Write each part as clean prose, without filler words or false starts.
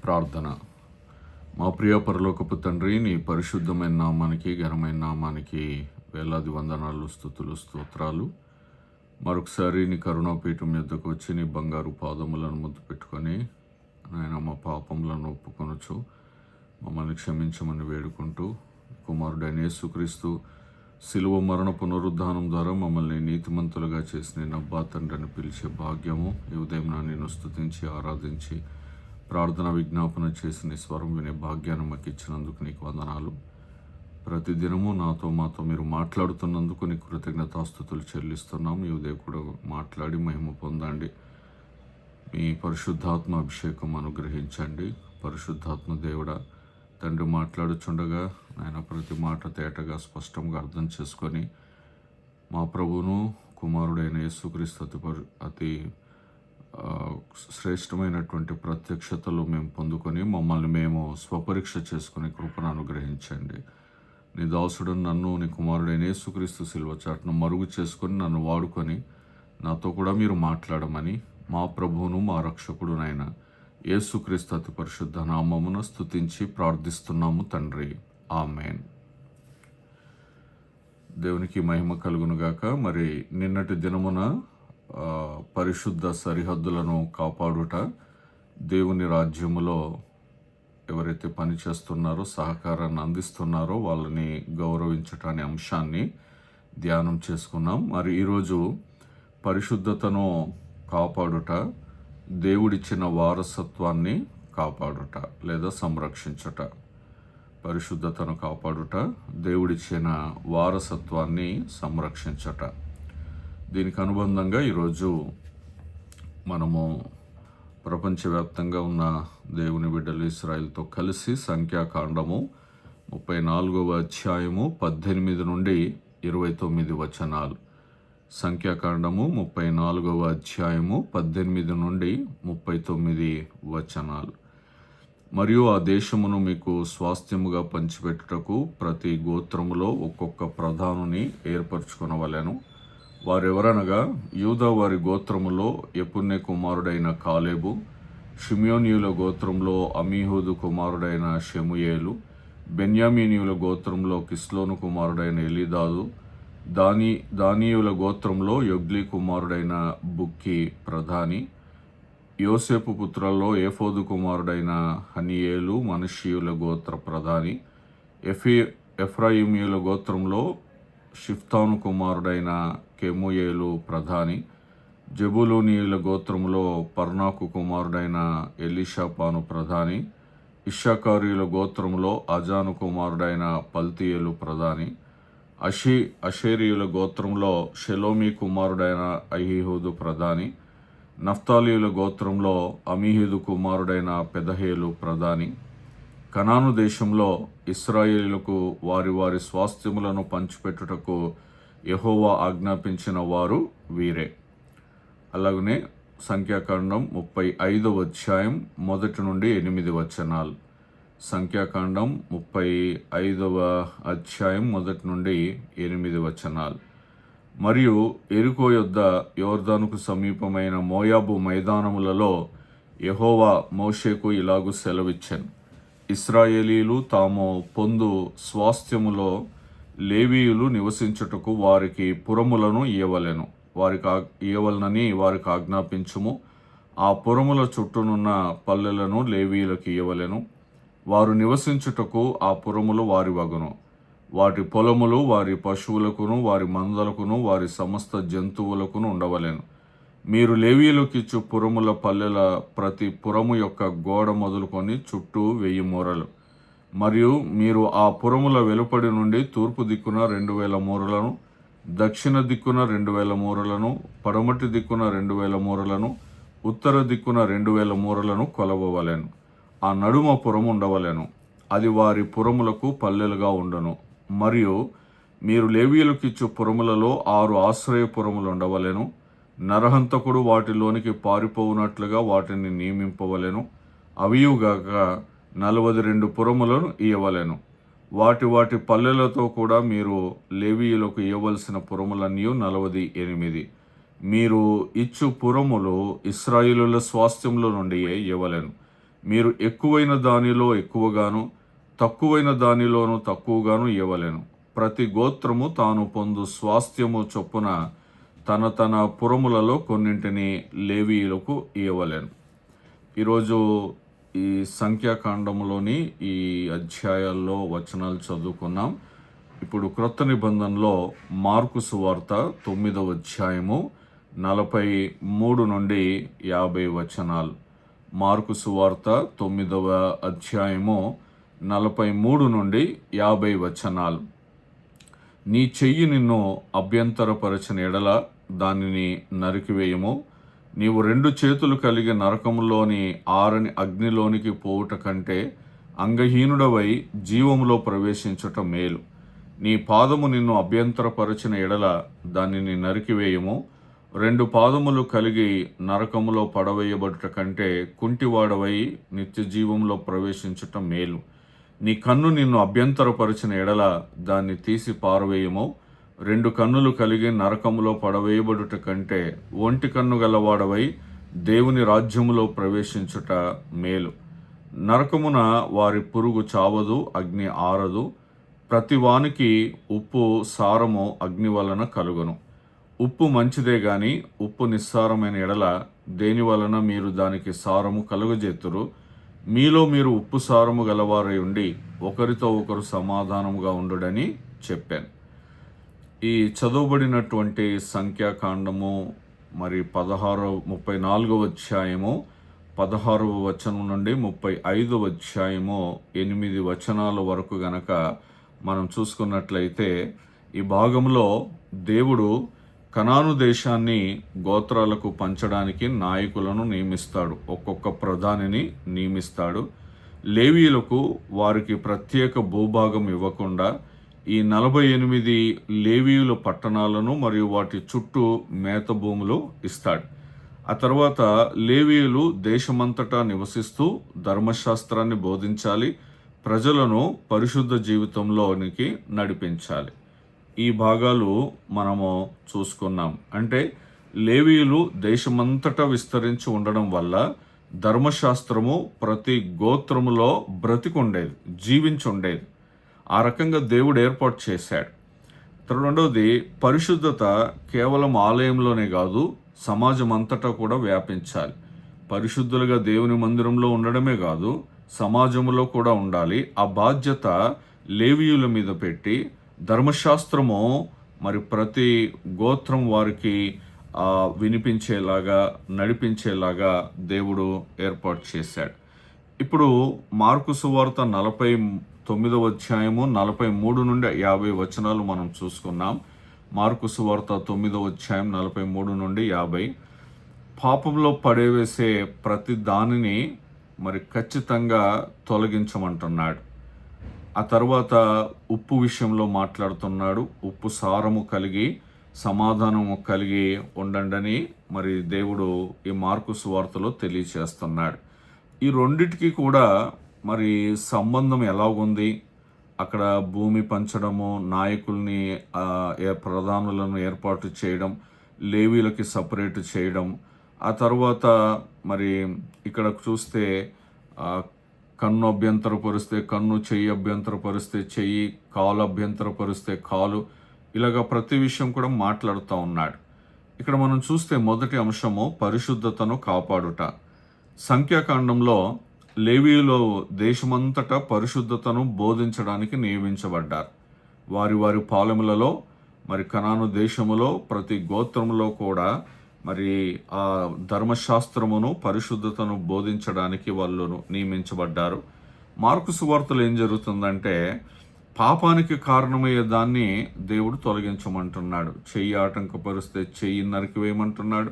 ప్రార్థన. మా ప్రియ పరలోకపు తండ్రి, నీ పరిశుద్ధమైన నామానికి, ఘనమైన నామానికి వేలాది వందనాలు, స్తుతులు, స్తోత్రాలు. మరొకసారి నీ కరుణాపీఠం యొద్దకు వచ్చి నీ బంగారు పాదములను ముద్దు పెట్టుకొని నాయన మా పాపములను ఒప్పుకొనొచ్చు మమ్మల్ని క్షమించమని వేడుకుంటూ, కుమారుడైన యేసుక్రీస్తు శిలువ మరణ పునరుద్ధానం ద్వారా మమ్మల్ని నీతిమంతులుగా చేసి నేను అబ్బా తండ్రి అని పిలిచే భాగ్యము ఈ ఉదయం నిన్ను స్తుతించి ఆరాధించి ప్రార్థన విజ్ఞాపన చేసి నీ స్వరం వినే భాగ్యాన్ని మాకు ఇచ్చినందుకు నీకు వందనాలు. ప్రతిదినము మాతో మీరు మాట్లాడుతున్నందుకు నీకు కృతజ్ఞతాస్తుతులు చెల్లిస్తున్నాం. ఈ ఉదయం కూడా మాట్లాడి మహిమ పొందండి. మీ పరిశుద్ధాత్మ అభిషేకం అనుగ్రహించండి. పరిశుద్ధాత్మ దేవుడా తండ్రి మాట్లాడుచుండగా ఆయన ప్రతి మాట తేటగా స్పష్టంగా అర్థం చేసుకొని మా ప్రభువును కుమారుడైన యేసుక్రీస్తు అతి శ్రేష్టమైనటువంటి ప్రత్యక్షతలు మేము పొందుకొని మమ్మల్ని మేము స్వపరీక్ష చేసుకునే కృపను అనుగ్రహించండి. నీ దాసుడు నన్ను నీ కుమారుడైన యేసుక్రీస్తు శిలువ చాటును మరుగు చేసుకొని నన్ను వాడుకొని నాతో కూడా మీరు మాట్లాడమని మా ప్రభువును మా రక్షకుడునైన యేసుక్రీస్తు అతి పరిశుద్ధ నామమున స్తుతించి ప్రార్థిస్తున్నాము తండ్రి, ఆమేన్. దేవునికి మహిమ కలుగునుగాక. మరి నిన్నటి దినమున పరిశుద్ధ సరిహద్దులను కాపాడుట, దేవుని రాజ్యములో ఎవరైతే పని చేస్తున్నారో, సహకారాన్ని అందిస్తున్నారో వాళ్ళని గౌరవించట అనే అంశాన్ని ధ్యానం చేసుకున్నాం. మరి ఈరోజు పరిశుద్ధతను కాపాడుట, దేవుడిచ్చిన వారసత్వాన్ని కాపాడుట లేదా సంరక్షించుట. పరిశుద్ధతను కాపాడుట, దేవుడిచ్చిన వారసత్వాన్ని సంరక్షించుట. దీనికి అనుబంధంగా ఈరోజు మనము ప్రపంచవ్యాప్తంగా ఉన్న దేవుని బిడ్డలు ఇశ్రాయేలుతో కలిసి సంఖ్యాకాండము 34వ అధ్యాయము 18 నుండి 29 వచనాలు. సంఖ్యాకాండము 34వ అధ్యాయము 18 నుండి 39 వచనాలు. మరియు ఆ దేశమును మీకు స్వాస్థ్యముగా పంచిపెట్టుటకు ప్రతి గోత్రములో ఒక్కొక్క ప్రధానుని ఏర్పరచుకొనవలెను. వారెవరనగా యూదా వారి గోత్రములో యెఫున్నె కుమారుడైన కాలేబు, షిమ్యోనీయుల గోత్రంలో అమీహూదు కుమారుడైన షెమూయేలు, బెన్యామీనీయుల గోత్రంలో కిస్లోను కుమారుడైన ఎలీదాదు, దానీయుల గోత్రంలో యొగ్లీ కుమారుడైన బుక్కి ప్రధాని, యోసేపు పుత్రులలో ఏఫోదు కుమారుడైన హనీయేలు మనష్షీయుల గోత్ర ప్రధాని, ఎఫ్రాయిమీయుల గోత్రంలో షిఫ్తాను కుమారుడైన కెమూయేలు ప్రధాని, జెబూలూనీయుల గోత్రంలో పర్నాకు కుమారుడైన ఎలీషాపాను ప్రధాని, ఇశ్శాఖారీయుల గోత్రంలో అజాను కుమారుడైన పల్తీయేలు ప్రధాని, అషేరీయుల గోత్రంలో షెలోమి కుమారుడైన అహీహూదు ప్రధాని, నఫ్తాలీయుల గోత్రంలో అమీహూదు కుమారుడైన పెదహేలు ప్రధాని. కనాను దేశంలో ఇశ్రాయేలులకు వారి వారి స్వాస్థ్యములను పంచిపెట్టుటకు యెహోవా ఆజ్ఞాపించిన వారు వీరే. అలాగనే సంఖ్యాకాండం 35వ అధ్యాయం 1 నుండి 8 వచనాలు. సంఖ్యాకాండం 35వ అధ్యాయం 1 నుండి 8 వచనాలు. మరియు యెరికో యొద్ద యోర్దానుకు సమీపమైన మోయాబు మైదానములలో యెహోవా మోషేకు ఇలాగు సెలవిచ్చెను. ఇశ్రాయేలీలు తాము పొందు స్వాస్థ్యములో లేవీయులు నివసించుటకు వారికి పురములను ఇయ్యవలెనని వారికి ఆజ్ఞాపించుము. ఆ పురముల చుట్టూనున్న పల్లెలను లేవీయులకు ఇయ్యవలెను. వారు నివసించుటకు ఆ పురములు వారి వగును. వాటి పొలములు వారి పశువులకును వారి మందలకును వారి సమస్త జంతువులకును ఉండవలెను. మీరు లేవీయులకు ఇచ్చు పురముల పల్లెల ప్రతి పురము యొక్క గోడ మొదలుకొని చుట్టూ 1000 మూరలు. మరియు మీరు ఆ పురముల వెలుపడి నుండి తూర్పు దిక్కున 2000 మూరలను, దక్షిణ దిక్కున 2000 మూరలను, పడమటి దిక్కున 2000 మూరలను, ఉత్తర దిక్కున 2000 మూరలను కొలవవలెను. ఆ నడుమ పురము ఉండవలెను. అది వారి పురములకు పల్లెలుగా ఉండను. మరియు మీరు లేవీయులకు ఇచ్చు పురములలో 6 ఆశ్రయపురములు ఉండవలెను. నరహంతకుడు వాటిలోనికి పారిపోవునట్లుగా వాటిని నియమింపవలెను. అవియుగాక 42 పురములను ఇయ్యవలెను. వాటి పల్లెలతో కూడా మీరు లేవీయులకు ఇవ్వవలసిన పురములన్నీ 48. మీరు ఇచ్చు పురములు ఇశ్రాయేలుల స్వాస్థ్యముల నుండి ఇవ్వవలెను. మీరు ఎక్కువైన దానిలో ఎక్కువగాను, తక్కువైన దానిలోనూ తక్కువగాను ఇవ్వవలెను. ప్రతి గోత్రము తాను పొందు స్వాస్థ్యము చొప్పున తన తన పురములలో కొన్నింటిని లేవీయులకు ఇవ్వవలెను. ఈరోజు ఈ సంఖ్యాకాండంలోని ఈ అధ్యాయాల్లో వచనాలు చదువుకున్నాం. ఇప్పుడు క్రొత్త నిబంధనలో మార్కు సువార్త 9వ అధ్యాయము 43 నుండి 50 వచనాలు. మార్కు సువార్త 9వ అధ్యాయము 43 నుండి 50 వచనాలు. నీ చెయ్యి నిన్ను అభ్యంతరపరచిన ఎడల దానిని నరికివేయము. నీవు 2 చేతులు కలిగి నరకములోని ఆరని అగ్నిలోనికి పోవుట కంటే అంగహీనుడవై జీవములో ప్రవేశించుట మేలు. నీ పాదము నిన్ను అభ్యంతరపరచిన ఎడల దానిని నరికివేయము. 2 పాదములు కలిగి నరకములో పడవేయబడుట కంటే కుంటివాడవై నిత్య జీవంలో ప్రవేశించుట మేలు. నీ కన్ను నిన్ను అభ్యంతరపరచిన ఎడల దాన్ని తీసి పారవేయము. 2 కన్నులు కలిగి నరకములో పడవేయబడుట కంటే ఒంటి కన్ను గలవాడవై దేవుని రాజ్యములో ప్రవేశించుట మేలు. నరకమున వారి పురుగు చావదు, అగ్ని ఆరదు. ప్రతి వానికి ఉప్పు సారము అగ్ని వలన కలుగును. ఉప్పు మంచిదే గాని ఉప్పు నిస్సారమైన ఎడల దేని వలన మీరు దానికి సారము కలుగజేతురు? మీలో మీరు ఉప్పు సారము గలవారై ఉండి ఒకరితో ఒకరు సమాధానముగా ఉండుడని చెప్పాను. ఈ చదువుబడినటువంటి సంఖ్యాకాండము మరి 34వ అధ్యాయము 16వ వచనం నుండి 35వ అధ్యాయము 8 వచనాల వరకు గనక మనం చూసుకున్నట్లయితే ఈ భాగంలో దేవుడు కనాను దేశాన్ని గోత్రాలకు పంచడానికి నాయకులను నియమిస్తాడు. ఒక్కొక్క ప్రధానిని నియమిస్తాడు. లేవీయులకు వారికి ప్రత్యేక భూభాగం ఇవ్వకుండా ఈ 48 లేవీయుల పట్టణాలను మరియు వాటి చుట్టూ మేత భూములు ఇస్తాడు. ఆ తర్వాత లేవీయులు దేశమంతటా నివసిస్తూ ధర్మశాస్త్రాన్ని బోధించాలి, ప్రజలను పరిశుద్ధ జీవితంలోనికి నడిపించాలి. ఈ భాగాలు మనము చూసుకున్నాం. అంటే లేవీయులు దేశమంతటా విస్తరించి ఉండడం వల్ల ధర్మశాస్త్రము ప్రతి గోత్రములో బ్రతికుండేది, జీవించి ఉండేది. ఆ రకంగా దేవుడు ఏర్పాటు చేశాడు. రెండవది, పరిశుద్ధత కేవలం ఆలయంలోనే కాదు, సమాజం అంతటా కూడా వ్యాపించాలి. పరిశుద్ధులుగా దేవుని మందిరంలో ఉండడమే కాదు, సమాజంలో కూడా ఉండాలి. ఆ బాధ్యత లేవీయుల మీద పెట్టి ధర్మశాస్త్రము మరి ప్రతి గోత్రం వారికి వినిపించేలాగా, నడిపించేలాగా దేవుడు ఏర్పాటు చేశాడు. ఇప్పుడు మార్కు సువార్త 49వ అధ్యాయము 43 నుండి 50 వచనాలు మనం చూసుకున్నాం. మార్కు సువార్త 9వ అధ్యాయం 43 నుండి 50. పాపంలో పడేవేసే ప్రతి దానిని మరి ఖచ్చితంగా తొలగించమంటున్నాడు. ఆ తర్వాత ఉప్పు విషయంలో మాట్లాడుతున్నాడు. ఉప్పు సారము కలిగి సమాధానము కలిగి ఉండండి మరి దేవుడు ఈ మార్కు సువార్తలో తెలియచేస్తున్నాడు. ఈ రెండిటికి కూడా మరి సంబంధం ఎలాగుంది? అక్కడ భూమి పంచడము, నాయకుల్ని ప్రధానులను ఏర్పాటు చేయడం, లేవీలకి సపరేట్ చేయడం, ఆ తర్వాత మరి ఇక్కడ చూస్తే కన్ను అభ్యంతరపరిస్తే కన్ను, చెయ్యి అభ్యంతరపరిస్తే చెయ్యి, కాలు అభ్యంతరపరిస్తే కాలు, ఇలాగ ప్రతి విషయం కూడా మాట్లాడుతూ ఉన్నాడు. ఇక్కడ మనం చూస్తే మొదటి అంశము పరిశుద్ధతను కాపాడుట. సంఖ్యాకాండంలో లేవీయులు దేశమంతటా పరిశుద్ధతను బోధించడానికి నియమించబడ్డారు. వారి వారి పాలెములలో మరి కనాను దేశములో ప్రతి గోత్రములో కూడా మరి ఆ ధర్మశాస్త్రమును, పరిశుద్ధతను బోధించడానికి వాళ్ళు నియమించబడ్డారు. మార్కు సువార్తలో ఏం జరుగుతుందంటే పాపానికి కారణమయ్యే దాన్ని దేవుడు తొలగించమంటున్నాడు. చెయ్యి ఆటంకపరిస్తే చెయ్యి నరికివేయమంటున్నాడు,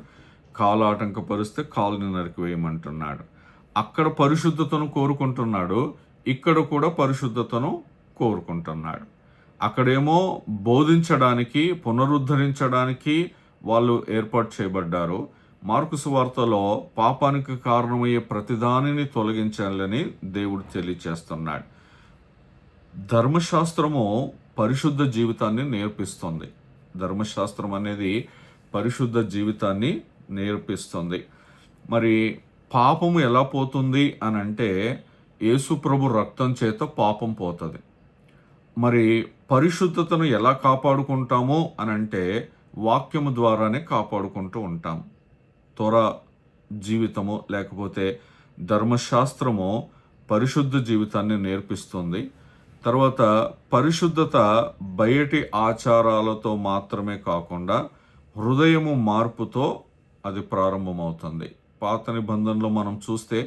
కాలు ఆటంకపరిస్తే కాలుని నరికివేయమంటున్నాడు. అక్కడ పరిశుద్ధతను కోరుకుంటున్నాడు, ఇక్కడ కూడా పరిశుద్ధతను కోరుకుంటున్నాడు. అక్కడేమో బోధించడానికి, పునరుద్ధరించడానికి వాళ్ళు ఏర్పాటు చేయబడ్డారు. మార్కు సువార్తలో పాపానికి కారణమయ్యే ప్రతిదానిని తొలగించాలని దేవుడు తెలియచేస్తున్నాడు. ధర్మశాస్త్రము పరిశుద్ధ జీవితాన్ని నేర్పిస్తుంది. ధర్మశాస్త్రం అనేది పరిశుద్ధ జీవితాన్ని నేర్పిస్తుంది. మరి పాపము ఎలా పోతుంది అని అంటే యేసు ప్రభు రక్తం చేత పాపం పోతుంది. మరి పరిశుద్ధతను ఎలా కాపాడుకుంటాము అని అంటే వాక్యము ద్వారానే కాపాడుకుంటూ ఉంటాం. త్వర జీవితము లేకపోతే ధర్మశాస్త్రము పరిశుద్ధ జీవితాన్ని నేర్పిస్తుంది. తర్వాత పరిశుద్ధత బయటి ఆచారాలతో మాత్రమే కాకుండా హృదయము మార్పుతో అది ప్రారంభమవుతుంది. పాత నిబంధనలో మనం చూస్తే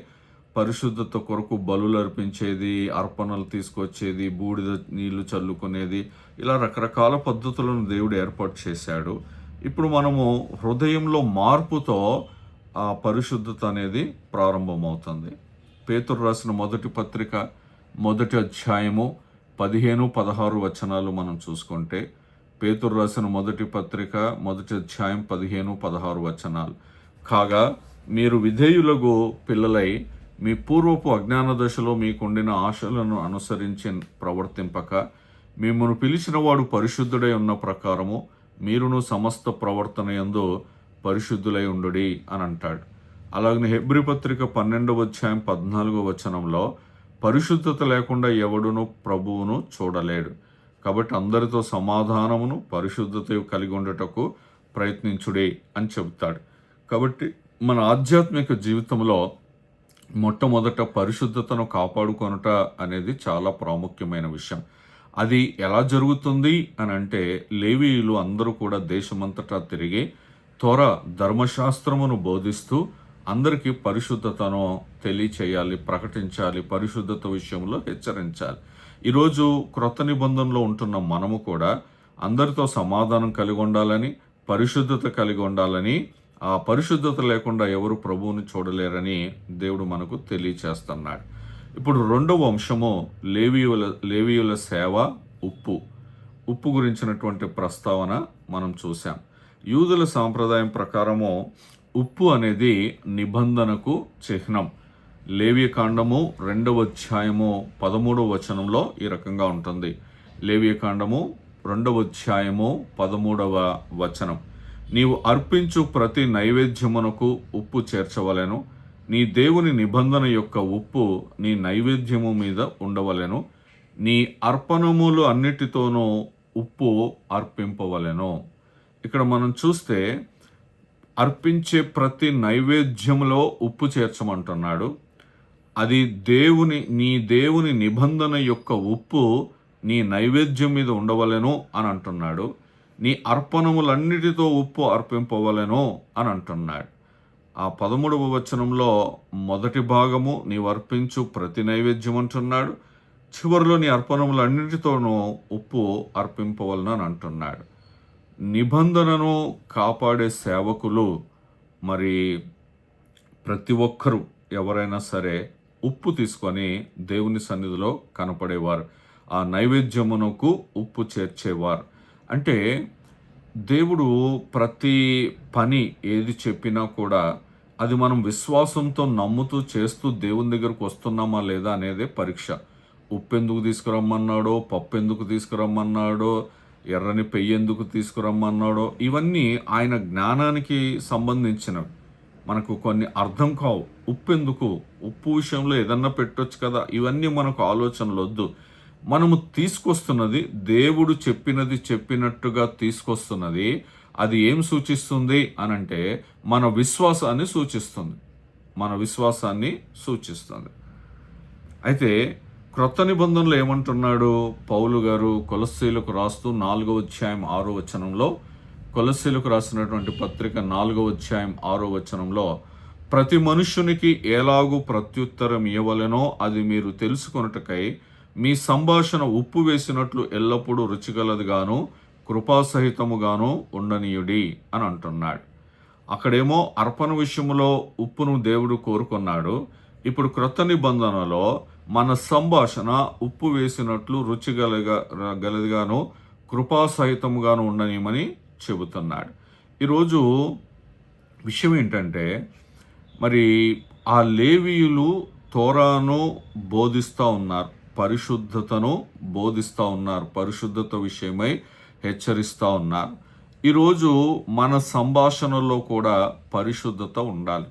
పరిశుద్ధత కొరకు బలులు అర్పించేది, అర్పణలు తీసుకొచ్చేది, బూడిద నీళ్లు చల్లుకునేది, ఇలా రకరకాల పద్ధతులను దేవుడు ఏర్పాటు చేశాడు. ఇప్పుడు మనము హృదయంలో మార్పుతో ఆ పరిశుద్ధత అనేది ప్రారంభమవుతుంది. పేతురు రాసిన మొదటి పత్రిక మొదటి అధ్యాయము 15-16 వచనాలు మనం చూసుకుంటే, పేతురు రాసిన మొదటి పత్రిక మొదటి అధ్యాయం 15-16 వచనాలు. కాగా మీరు విధేయులకు పిల్లలై మీ పూర్వపు అజ్ఞాన దశలో మీకుండిన ఆశలను అనుసరించి ప్రవర్తింపక, మిమ్మల్ని పిలిచిన వాడు పరిశుద్ధుడై ఉన్న ప్రకారము మీరును సమస్త ప్రవర్తన యందు పరిశుద్ధులై ఉండుడి అని అంటాడు. అలాగనే హెబ్రీ పత్రిక 12వ అధ్యాయం 14వ వచనంలో పరిశుద్ధత లేకుండా ఎవడును ప్రభువును చూడలేడు. కాబట్టి అందరితో సమాధానమును పరిశుద్ధత కలిగి ఉండటకు ప్రయత్నించుడి అని చెబుతాడు. కాబట్టి మన ఆధ్యాత్మిక జీవితంలో మొట్టమొదట పరిశుద్ధతను కాపాడుకొనుట అనేది చాలా ప్రాముఖ్యమైన విషయం. అది ఎలా జరుగుతుంది అని అంటే లేవీయులు అందరూ కూడా దేశమంతటా తిరిగి ధర్మశాస్త్రమును బోధిస్తూ అందరికీ పరిశుద్ధతను తెలియచేయాలి, ప్రకటించాలి, పరిశుద్ధత విషయంలో హెచ్చరించాలి. ఈరోజు క్రొత్త నిబంధనలో ఉంటున్న మనము కూడా అందరితో సమాధానం కలిగి ఉండాలని, పరిశుద్ధత కలిగి ఉండాలని, ఆ పరిశుద్ధత లేకుండా ఎవరు ప్రభువుని చూడలేరని దేవుడు మనకు తెలియచేస్తున్నాడు. ఇప్పుడు రెండవ అంశము లేవీయుల సేవ, ఉప్పు గురించినటువంటి ప్రస్తావన మనం చూసాం. యూదుల సాంప్రదాయం ప్రకారము ఉప్పు అనేది నిబంధనకు చిహ్నం. లేవియకాండము 2వ అధ్యాయము 13వ వచనంలో ఈ రకంగా ఉంటుంది. లేవియకాండము 2వ అధ్యాయము 13వ వచనం. నీవు అర్పించు ప్రతి నైవేద్యమునకు ఉప్పు చేర్చవలెను. నీ దేవుని నిబంధన యొక్క ఉప్పు నీ నైవేద్యము మీద ఉండవలెను. నీ అర్పణములు అన్నిటితోనూ ఉప్పు అర్పింపవలెను. ఇక్కడ మనం చూస్తే అర్పించే ప్రతి నైవేద్యములో ఉప్పు చేర్చమంటున్నాడు. అది నీ దేవుని నిబంధన యొక్క ఉప్పు నీ నైవేద్యం మీద ఉండవలెను అని అంటున్నాడు. నీ అర్పణములన్నిటితో ఉప్పు అర్పింపవలెను అని అంటున్నాడు. ఆ 13వ వచనంలో మొదటి భాగము నీవు అర్పించు ప్రతి నైవేద్యం అంటున్నాడు. చివరిలో నీ అర్పణములన్నిటితోనూ ఉప్పు అర్పింపవలను అని అంటున్నాడు. నిబంధనను కాపాడే సేవకులు మరి ప్రతి ఒక్కరూ ఎవరైనా సరే ఉప్పు తీసుకొని దేవుని సన్నిధిలో కనపడేవారు. ఆ నైవేద్యమునకు ఉప్పు చేర్చేవారు. అంటే దేవుడు ప్రతి పని ఏది చెప్పినా కూడా అది మనం విశ్వాసంతో నమ్ముతూ చేస్తూ దేవుని దగ్గరకు వస్తున్నామా లేదా అనేదే పరీక్ష. ఉప్పు ఎందుకు తీసుకురమ్మన్నాడో, పప్పు ఎందుకు తీసుకురమ్మన్నాడో, ఎర్రని పెయ్యి ఎందుకు తీసుకురమ్మన్నాడో, ఇవన్నీ ఆయన జ్ఞానానికి సంబంధించినవి. మనకు కొన్ని అర్థం కావు. ఉప్పు విషయంలో ఏదన్నా పెట్టొచ్చు కదా, ఇవన్నీ మనకు ఆలోచనలు వద్దు. మనము తీసుకొస్తున్నది దేవుడు చెప్పినట్టుగా తీసుకొస్తున్నది. అది ఏం సూచిస్తుంది అనంటే మన విశ్వాసాన్ని సూచిస్తుంది. అయితే క్రొత్త నిబంధనలు ఏమంటున్నాడు పౌలు గారు కొలస్సీలకు రాస్తూ 4వ అధ్యాయం 6వ వచనంలో, కొలస్సీలకు రాసినటువంటి పత్రిక 4వ అధ్యాయం 6వ వచనంలో, ప్రతి మనుష్యునికి ఎలాగూ ప్రత్యుత్తరం ఇవ్వవలెనో అది మీరు తెలుసుకొనుటకై మీ సంభాషణ ఉప్పు వేసినట్లు ఎల్లప్పుడూ రుచిగలదిగాను కృపాసహితముగాను ఉండనీయుడి అని అంటున్నాడు. అక్కడేమో అర్పణ విషయంలో ఉప్పును దేవుడు కోరుకున్నాడు. ఇప్పుడు క్రొత్త నిబంధనలో మన సంభాషణ ఉప్పు వేసినట్లు రుచిగలదిగాను కృపాసహితముగాను ఉండనీయమని చెబుతున్నాడు. ఈరోజు విషయం ఏంటంటే మరి ఆ లేవీయులు తోరాను బోధిస్తూ ఉన్నారు, పరిశుద్ధతను బోధిస్తూ ఉన్నారు, పరిశుద్ధత విషయమై హెచ్చరిస్తూ ఉన్నారు. ఈరోజు మన సంభాషణలో కూడా పరిశుద్ధత ఉండాలి.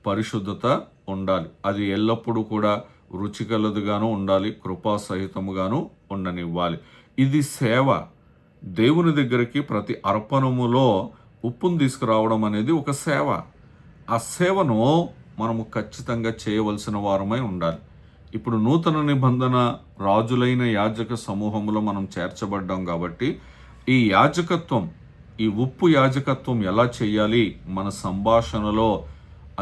పరిశుద్ధత ఉండాలి. అది ఎల్లప్పుడూ కూడా రుచికలదుగాను ఉండాలి, కృపాసహితముగాను ఉండనివ్వాలి. ఇది సేవ. దేవుని దగ్గరికి ప్రతి అర్పణములో ఉప్పును తీసుకురావడం అనేది ఒక సేవ. ఆ సేవను మనము ఖచ్చితంగా చేయవలసిన వారమై ఉండాలి. ఇప్పుడు నూతన నిబంధన రాజులైన యాజక సమూహంలో మనం చేర్చబడ్డాం కాబట్టి ఈ యాజకత్వం, ఈ ఉప్పు యాజకత్వం ఎలా చేయాలి, మన సంభాషణలో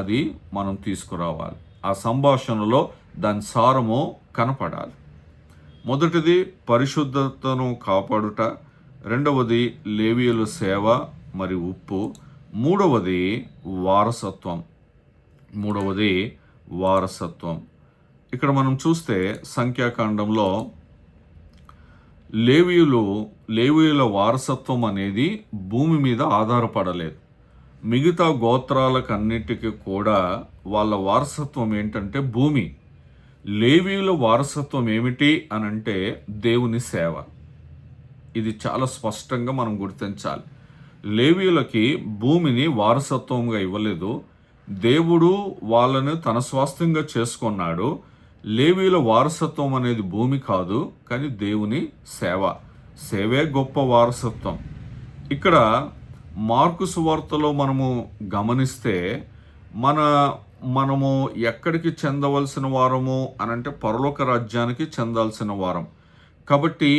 అది మనం తీసుకురావాలి. ఆ సంభాషణలో దాని సారము కనపడాలి. మొదటిది పరిశుద్ధతను కాపాడుట, రెండవది లేవీయుల సేవ మరి ఉప్పు, మూడవది వారసత్వం. ఇక్కడ మనం చూస్తే సంఖ్యాకాండంలో లేవీయుల వారసత్వం అనేది భూమి మీద ఆధారపడలేదు. మిగతా గోత్రాలకన్నిటికీ కూడా వాళ్ళ వారసత్వం ఏంటంటే భూమి. లేవీయుల వారసత్వం ఏమిటి అనంటే దేవుని సేవ. ఇది చాలా స్పష్టంగా మనం గుర్తించాలి. లేవీయులకి భూమిని వారసత్వంగా ఇవ్వలేదు. దేవుడు వాళ్ళని తన స్వాస్థ్యంగా చేసుకున్నాడు. లేవీయుల వారసత్వం అనేది భూమి కాదు, కానీ దేవుని సేవే గొప్ప వారసత్వం. ఇక్కడ మార్కు సువార్తలో మనము గమనిస్తే మనము ఎక్కడికి చెందవలసిన వారము అనంటే పరలోక రాజ్యానికి చెందాల్సిన వారం. కాబట్టి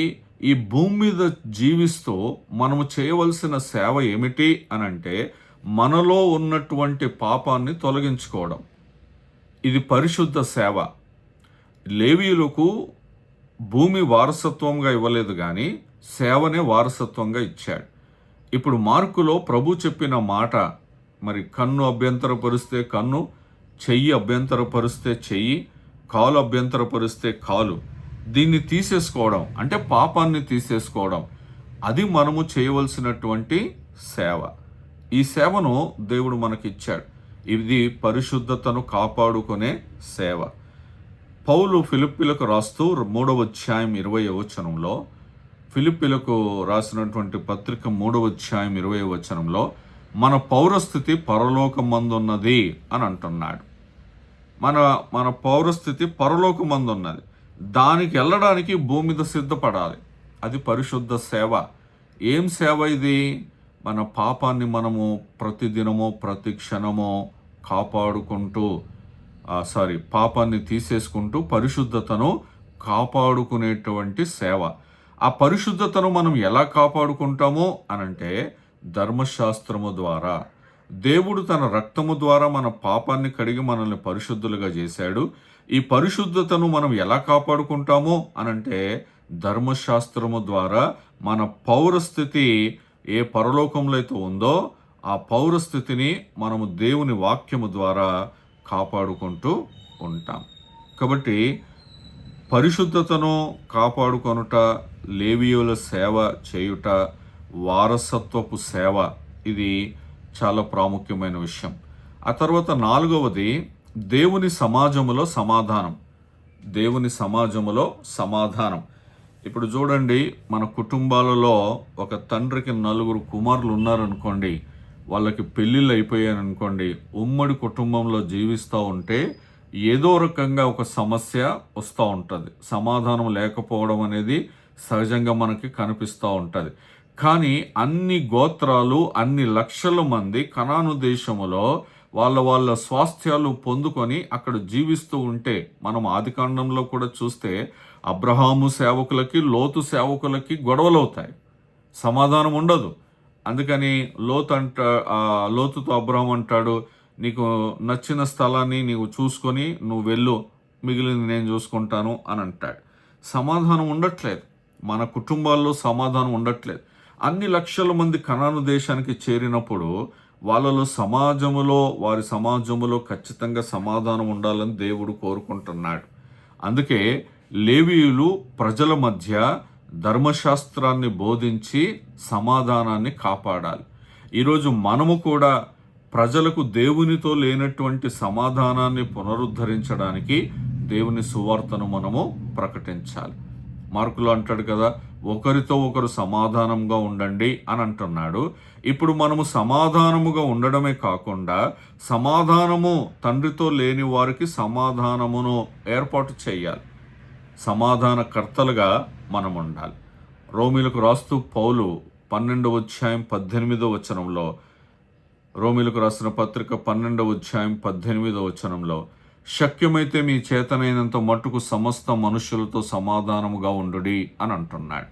ఈ భూమి మీద జీవిస్తూ మనము చేయవలసిన సేవ ఏమిటి అనంటే మనలో ఉన్నటువంటి పాపాన్ని తొలగించుకోవడం. ఇది పరిశుద్ధ సేవ. లేవీయులకు భూమి వారసత్వంగా ఇవ్వలేదు, కానీ సేవనే వారసత్వంగా ఇచ్చాడు. ఇప్పుడు మార్కులో ప్రభు చెప్పిన మాట, మరి కన్ను అభ్యంతరపరిస్తే కన్ను, చెయ్యి అభ్యంతరపరిస్తే చెయ్యి, కాలు అభ్యంతరపరిస్తే కాలు, దీన్ని తీసేసుకోవడం అంటే పాపాన్ని తీసేసుకోవడం, అది మనము చేయవలసినటువంటి సేవ. ఈ సేవను దేవుడు మనకిచ్చాడు. ఇది పరిశుద్ధతను కాపాడుకునే సేవ. పౌలు ఫిలిప్పీలకు రాస్తూ 3వ అధ్యాయం 20వ వచనంలో, ఫిలిప్పీలకు రాసినటువంటి పత్రిక 3వ అధ్యాయం 20వ వచనంలో మన పౌరస్థితి పరలోకమందున్నది అని అంటున్నాడు. మన పౌరస్థితి పరలోకమందున్నది. దానికి వెళ్ళడానికి భూమి మీద సిద్ధపడాలి. అది పరిశుద్ధ సేవ. ఏం సేవ ఇది? మన పాపాన్ని మనము ప్రతిదినమో ప్రతి క్షణమో పాపాన్ని తీసేసుకుంటూ పరిశుద్ధతను కాపాడుకునేటువంటి సేవ. ఆ పరిశుద్ధతను మనం ఎలా కాపాడుకుంటామో అనంటే ధర్మశాస్త్రము ద్వారా. దేవుడు తన రక్తము ద్వారా మన పాపాన్ని కడిగి మనల్ని పరిశుద్ధులుగా చేశాడు. ఈ పరిశుద్ధతను మనం ఎలా కాపాడుకుంటామో అనంటే ధర్మశాస్త్రము ద్వారా మన పౌరస్థితి ఏ పరలోకంలో అయితే ఉందో ఆ పౌరస్థితిని మనము దేవుని వాక్యము ద్వారా కాపాడుకుంటూ ఉంటాం. కాబట్టి పరిశుద్ధతను కాపాడుకొనుట, లేవీయుల సేవ చేయుట, వారసత్వపు సేవ, ఇది చాలా ప్రాముఖ్యమైన విషయం. ఆ తర్వాత 4వది దేవుని సమాజములో సమాధానం. ఇప్పుడు చూడండి, మన కుటుంబాలలో ఒక తండ్రికి 4 కుమారులు ఉన్నారనుకోండి, వాళ్ళకి పెళ్ళిళ్ళు అయిపోయాయనుకోండి, ఉమ్మడి కుటుంబంలో జీవిస్తూ ఉంటే ఏదో రకంగా ఒక సమస్య వస్తూ ఉంటుంది. సమాధానం లేకపోవడం అనేది సహజంగా మనకి కనిపిస్తూ ఉంటుంది. కానీ అన్ని గోత్రాలు, అన్ని లక్షల మంది కనాను దేశములో వాళ్ళ స్వాస్థ్యాలు పొందుకొని అక్కడ జీవిస్తూ ఉంటే, మనం ఆదికాండంలో కూడా చూస్తే అబ్రహాము సేవకులకి, లోతు సేవకులకి గొడవలు అవుతాయి, సమాధానం ఉండదు. అందుకని లోతుతో అబ్రహాం అంటాడు, నీకు నచ్చిన స్థలాన్ని నీవు చూసుకొని నువ్వు వెళ్ళు, మిగిలింది నేను చూసుకుంటాను అని అంటాడు. సమాధానం ఉండట్లేదు, మన కుటుంబాల్లో సమాధానం ఉండట్లేదు. అన్ని లక్షల మంది కనాను దేశానికి చేరినప్పుడు వారి సమాజములో ఖచ్చితంగా సమాధానం ఉండాలని దేవుడు కోరుకుంటున్నాడు. అందుకే లేవీయులు ప్రజల మధ్య ధర్మశాస్త్రాన్ని బోధించి సమాధానాన్ని కాపాడాలి. ఈరోజు మనము కూడా ప్రజలకు దేవునితో లేనటువంటి సమాధానాన్ని పునరుద్ధరించడానికి దేవుని సువార్తను మనము ప్రకటించాలి. మార్కులో అంటాడు కదా, ఒకరితో ఒకరు సమాధానంగా ఉండండి అని అంటున్నాడు. ఇప్పుడు మనము సమాధానముగా ఉండడమే కాకుండా సమాధానము తండ్రితో లేని వారికి సమాధానమును ఏర్పాటు చేయాలి. సమాధానకర్తలుగా మనం ఉండాలి. రోమీలకు రాస్తూ పౌలు 12వ అధ్యాయం 18వ వచనంలో, రోమీలకు రాసిన పత్రిక 12వ అధ్యాయం 18వ వచనంలో, శక్యమైతే మీ చేతనైనంత మట్టుకు సమస్త మనుషులతో సమాధానముగా ఉండుడి అని అంటున్నాడు.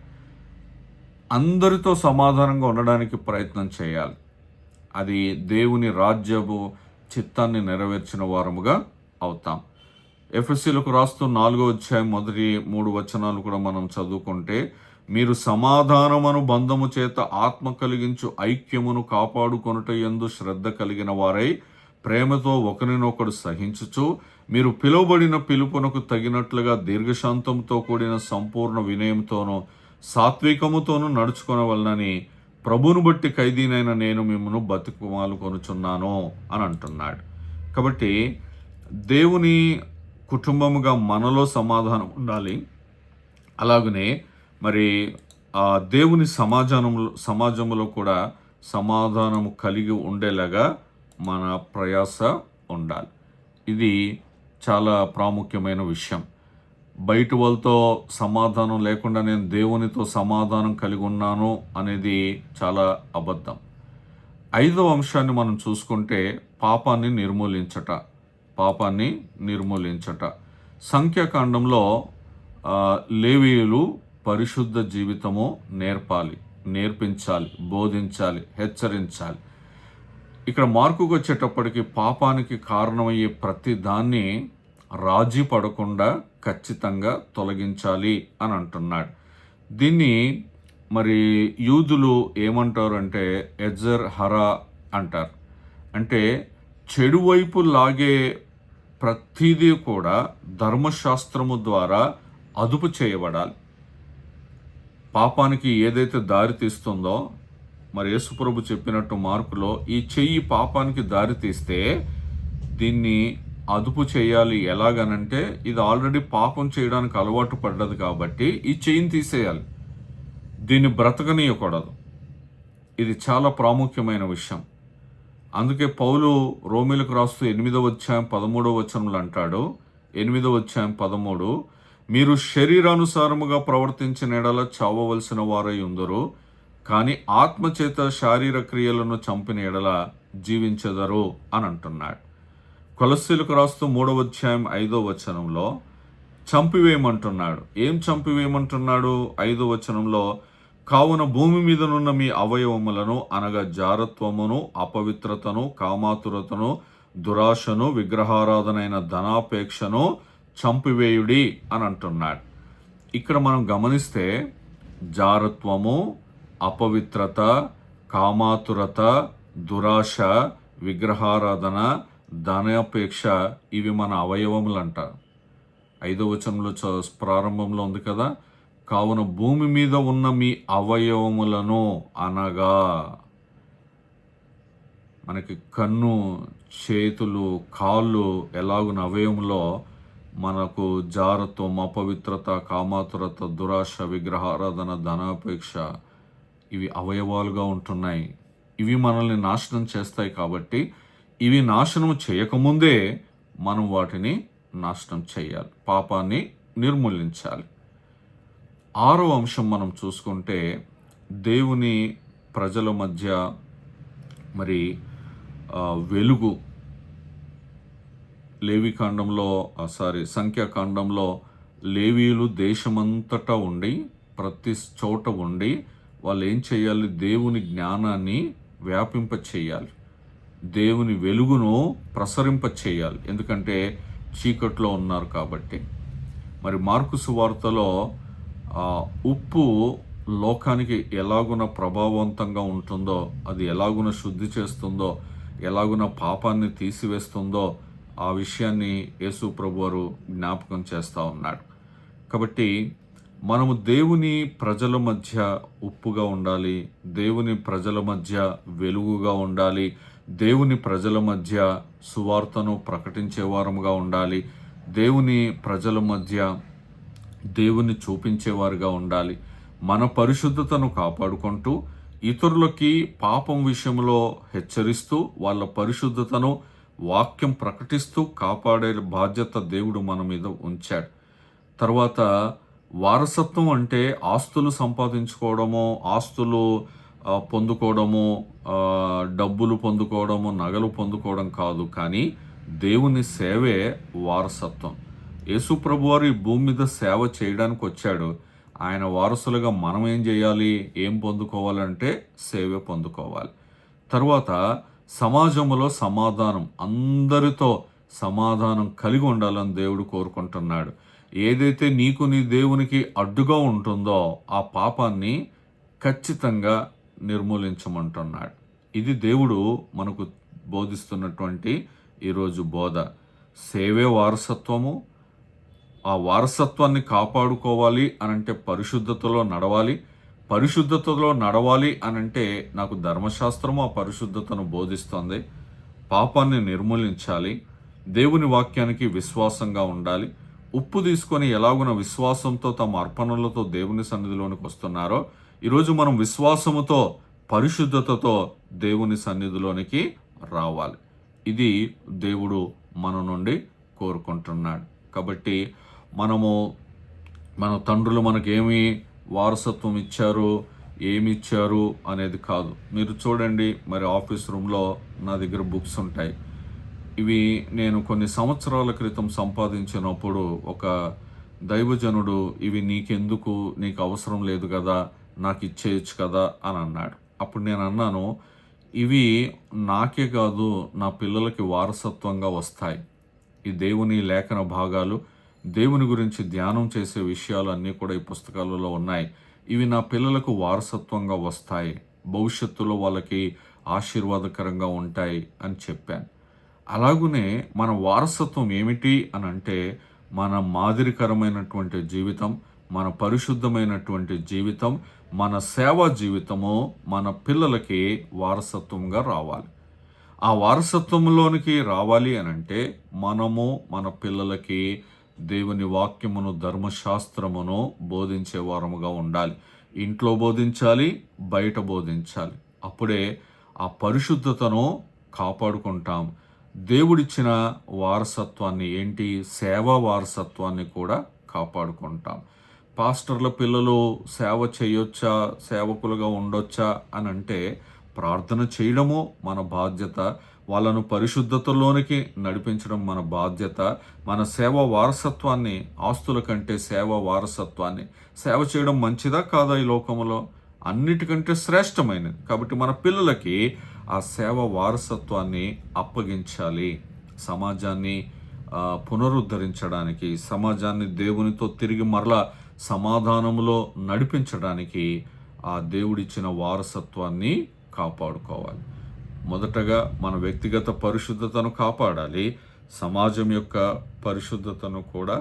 అందరితో సమాధానంగా ఉండడానికి ప్రయత్నం చేయాలి. అది దేవుని రాజ్యపు చిత్తాన్ని నెరవేర్చిన వారముగా అవుతాం. ఎఫెసీలకు రాస్తూ 4వ అధ్యాయం మొదటి 3 వచనాలు కూడా మనం చదువుకుంటే, మీరు సమాధానమును బంధము చేత ఆత్మ కలిగించు ఐక్యమును కాపాడుకొనుట యందు శ్రద్ధ కలిగిన వారై ప్రేమతో ఒకరినొకడు సహించుచు, మీరు పిలువబడిన పిలుపునకు తగినట్లుగా దీర్ఘశాంతంతో కూడిన సంపూర్ణ వినయంతోనూ సాత్వికముతోనూ నడుచుకొనవలనని ప్రభువును బట్టి ఖైదీనైన నేను మిమ్మల్ని బతికుమాలు కొనుచున్నాను అని అంటున్నాడు. కాబట్టి దేవుని కుటుంబముగా మనలో సమాధానం ఉండాలి. అలాగనే మరి దేవుని సమాజంలో కూడా సమాధానము కలిగి ఉండేలాగా మన ప్రయాస ఉండాలి. ఇది చాలా ప్రాముఖ్యమైన విషయం. బయట వాళ్ళతో సమాధానం లేకుండా నేను దేవునితో సమాధానం కలిగి ఉన్నాను అనేది చాలా అబద్ధం. 5వ అంశాన్ని మనం చూసుకుంటే పాపాన్ని నిర్మూలించట. సంఖ్యాకాండంలో లేవీయులు పరిశుద్ధ జీవితము నేర్పించాలి, బోధించాలి, హెచ్చరించాలి. ఇక్కడ మార్కుకు వచ్చేటప్పటికి పాపానికి కారణమయ్యే ప్రతి దాన్ని రాజీ పడకుండా ఖచ్చితంగా తొలగించాలి అని అంటున్నాడు. దీన్ని మరి యూదులు ఏమంటారు అంటే ఎజర్ హరా అంటారు. అంటే చెడు వైపు లాగే ప్రతిదీ కూడా ధర్మశాస్త్రము ద్వారా అదుపు చేయబడాలి. పాపానికి ఏదైతే దారి తీస్తుందో, మరి యేసుప్రభు చెప్పినట్టు మార్కులో, ఈ చెయ్యి పాపానికి దారి తీస్తే దీన్ని అదుపు చేయాలి. ఎలాగనంటే ఇది ఆల్రెడీ పాపం చేయడానికి అలవాటు పడ్డది కాబట్టి ఈ చెయ్యిని తీసేయాలి, దీన్ని బ్రతకనీయకూడదు. ఇది చాలా ప్రాముఖ్యమైన విషయం. అందుకే పౌలు రోమీలకు రాస్తూ 8వ అధ్యాయం 13వ వచనంలో అంటాడు, 8వ అధ్యాయం 13, మీరు శరీరానుసారముగా ప్రవర్తించిన ఎడల చావవలసిన వారై ఉందరు, కానీ ఆత్మచేత శారీర క్రియలను చంపిన ఎడల జీవించెదరు అని అంటున్నాడు. కొలస్సీలకు రాస్తూ 3వ అధ్యాయం 5వ వచనంలో చంపివేయమంటున్నాడు. ఏం చంపివేయమంటున్నాడు? 5వ వచనంలో, కావున భూమి మీదనున్న మీ అవయవములను అనగా జారత్వమును, అపవిత్రతను, కామాతురతను, దురాశను, విగ్రహారాధనైన ధనాపేక్షను చంపివేయుడి అని అంటున్నాడు. ఇక్కడ మనం గమనిస్తే జారత్వము, అపవిత్రత, కామాతురత, దురాశ, విగ్రహారాధన, ధనాపేక్ష ఇవి మన అవయవములంట. 5వ వచనంలో ప్రారంభంలో ఉంది కదా, కావున భూమి మీద ఉన్న మీ అవయవములను అనగా మనకి కన్ను, చేతులు, కాళ్ళు ఎలాగున్న అవయవంలో మనకు జారత్వం, అపవిత్రత, కామాతురత, దురాశ, విగ్రహారాధన, ధనాపేక్ష ఇవి అవయవాలుగా ఉంటున్నాయి. ఇవి మనల్ని నాశనం చేస్తాయి. కాబట్టి ఇవి నాశనం చేయకముందే మనం వాటిని నాశనం చేయాలి, పాపాన్ని నిర్మూలించాలి. 6వ అంశం మనం చూసుకుంటే దేవుని ప్రజల మధ్య మరి వెలుగు. సంఖ్యాకాండంలో లేవీయులు దేశమంతటా ఉండి, ప్రతి చోట ఉండి వాళ్ళు ఏం చేయాలి? దేవుని జ్ఞానాన్ని వ్యాపింప చేయాలి, దేవుని వెలుగును ప్రసరింప చేయాలి. ఎందుకంటే చీకట్లో ఉన్నారు కాబట్టి. మరి మార్కు సువార్తలో ఉప్పు లోకానికి ఎలాగున ప్రభావవంతంగా ఉంటుందో, అది ఎలాగున శుద్ధి చేస్తుందో, ఎలాగున పాపాన్ని తీసివేస్తుందో ఆ విషయాన్ని యేసు ప్రభువారు జ్ఞాపకం చేస్తూ ఉన్నాడు. కాబట్టి మనము దేవుని ప్రజల మధ్య ఉప్పుగా ఉండాలి, దేవుని ప్రజల మధ్య వెలుగుగా ఉండాలి, దేవుని ప్రజల మధ్య సువార్తను ప్రకటించే వారముగా ఉండాలి, దేవుని ప్రజల మధ్య దేవుని చూపించేవారుగా ఉండాలి. మన పరిశుద్ధతను కాపాడుకుంటూ ఇతరులకి పాపం విషయంలో హెచ్చరిస్తూ వాళ్ళ పరిశుద్ధతను వాక్యం ప్రకటిస్తూ కాపాడే బాధ్యత దేవుడు మన మీద ఉంచాడు. తర్వాత వారసత్వం అంటే ఆస్తులు సంపాదించుకోవడము, ఆస్తులు పొందుకోవడము, డబ్బులు పొందుకోవడము, నగలు పొందుకోవడం కాదు, కానీ దేవుని సేవే వారసత్వం. యేసు ప్రభువారు ఈ భూమి మీద సేవ చేయడానికి వచ్చాడు. ఆయన వారసులుగా మనం ఏం చేయాలి, ఏం పొందుకోవాలంటే సేవే పొందుకోవాలి. తర్వాత సమాజంలో సమాధానం, అందరితో సమాధానం కలిగి ఉండాలని దేవుడు కోరుకుంటున్నాడు. ఏదైతే నీకు నీ దేవునికి అడ్డుగా ఉంటుందో ఆ పాపాన్ని ఖచ్చితంగా నిర్మూలించమంటున్నాడు. ఇది దేవుడు మనకు బోధిస్తున్నటువంటి ఈరోజు బోధ. సేవే వారసత్వము. ఆ వారసత్వాన్ని కాపాడుకోవాలి అనంటే పరిశుద్ధతలో నడవాలి. పరిశుద్ధతలో నడవాలి అనంటే నాకు ధర్మశాస్త్రము ఆ పరిశుద్ధతను బోధిస్తుంది. పాపాన్ని నిర్మూలించాలి. దేవుని వాక్యానికి విశ్వాసంగా ఉండాలి. ఉప్పు తీసుకొని ఎలాగున విశ్వాసంతో తమ అర్పణలతో దేవుని సన్నిధిలోనికి వస్తున్నారో ఈరోజు మనం విశ్వాసముతో పరిశుద్ధతతో దేవుని సన్నిధిలోనికి రావాలి. ఇది దేవుడు మన నుండి కోరుకుంటున్నాడు. కాబట్టి మన తండ్రులు మనకేమి వారసత్వం ఇచ్చారు, ఏమి ఇచ్చారు అనేది కాదు. మీరు చూడండి, మరి ఆఫీస్ రూమ్లో నా దగ్గర బుక్స్ ఉంటాయి. ఇవి నేను కొన్ని సంవత్సరాల క్రితం సంపాదించినప్పుడు ఒక దైవజనుడు ఇవి నీకెందుకు, నీకు అవసరం లేదు కదా, నాకు ఇచ్చేయచ్చు కదా అని అన్నాడు. అప్పుడు నేను అన్నాను, ఇవి నాకే కాదు నా పిల్లలకి వారసత్వంగా వస్తాయి. ఈ దేవుని లేఖన భాగాలు, దేవుని గురించి ధ్యానం చేసే విషయాలు అన్నీ కూడా ఈ పుస్తకాలలో ఉన్నాయి. ఇవి నా పిల్లలకు వారసత్వంగా వస్తాయి, భవిష్యత్తులో వాళ్ళకి ఆశీర్వాదకరంగా ఉంటాయి అని చెప్పాను. అలాగునే మన వారసత్వం ఏమిటి అని అంటే మన మాదిరికరమైనటువంటి జీవితం, మన పరిశుద్ధమైనటువంటి జీవితం, మన సేవా జీవితము మన పిల్లలకి వారసత్వంగా రావాలి. ఆ వారసత్వంలోనికి రావాలి అనంటే మనము మన పిల్లలకి దేవుని వాక్యమును, ధర్మశాస్త్రమును బోధించే వారముగా ఉండాలి. ఇంట్లో బోధించాలి, బయట బోధించాలి. అప్పుడే ఆ పరిశుద్ధతను కాపాడుకుంటాం. దేవుడిచ్చిన వారసత్వాన్ని, ఏంటి, సేవా వారసత్వాన్ని కూడా కాపాడుకుంటాం. పాస్టర్ల పిల్లలు సేవ చేయొచ్చా, సేవకులుగా ఉండొచ్చా అని అంటే ప్రార్థన చేయడము మన బాధ్యత. వాళ్ళను పరిశుద్ధతలోనికి నడిపించడం మన బాధ్యత. మన సేవ వారసత్వాన్ని, ఆస్తుల కంటే సేవ వారసత్వాన్ని, సేవ చేయడం మంచిదా కాదా ఈ లోకంలో? అన్నిటికంటే శ్రేష్టమైనది. కాబట్టి మన పిల్లలకి ఆ సేవ వారసత్వాన్ని అప్పగించాలి. సమాజాన్ని పునరుద్ధరించడానికి, సమాజాన్ని దేవునితో తిరిగి మరలా సమాధానములో నడిపించడానికి ఆ దేవుడిచ్చిన వారసత్వాన్ని కాపాడుకోవాలి. మొదటగా మన వ్యక్తిగత పరిశుద్ధతను కాపాడాలి, సమాజం యొక్క పరిశుద్ధతను కూడా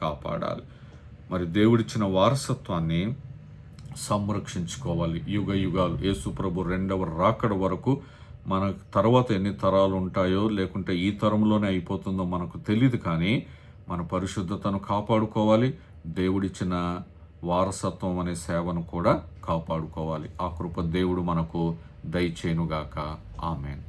కాపాడాలి. మరి దేవుడిచ్చిన వారసత్వాన్ని సంరక్షించుకోవాలి. యుగ యుగాలు, యేసు ప్రభు రెండవ రాకడ వరకు. మన తర్వాత ఎన్ని తరాలు ఉంటాయో, లేకుంటే ఈ తరంలోనే అయిపోతుందో మనకు తెలియదు, కానీ మన పరిశుద్ధతను కాపాడుకోవాలి. దేవుడిచ్చిన వారసత్వం అనే సేవను కూడా కాపాడుకోవాలి. ఆ కృప దేవుడు మనకు దయచేయునుగాక. ఆమేన్.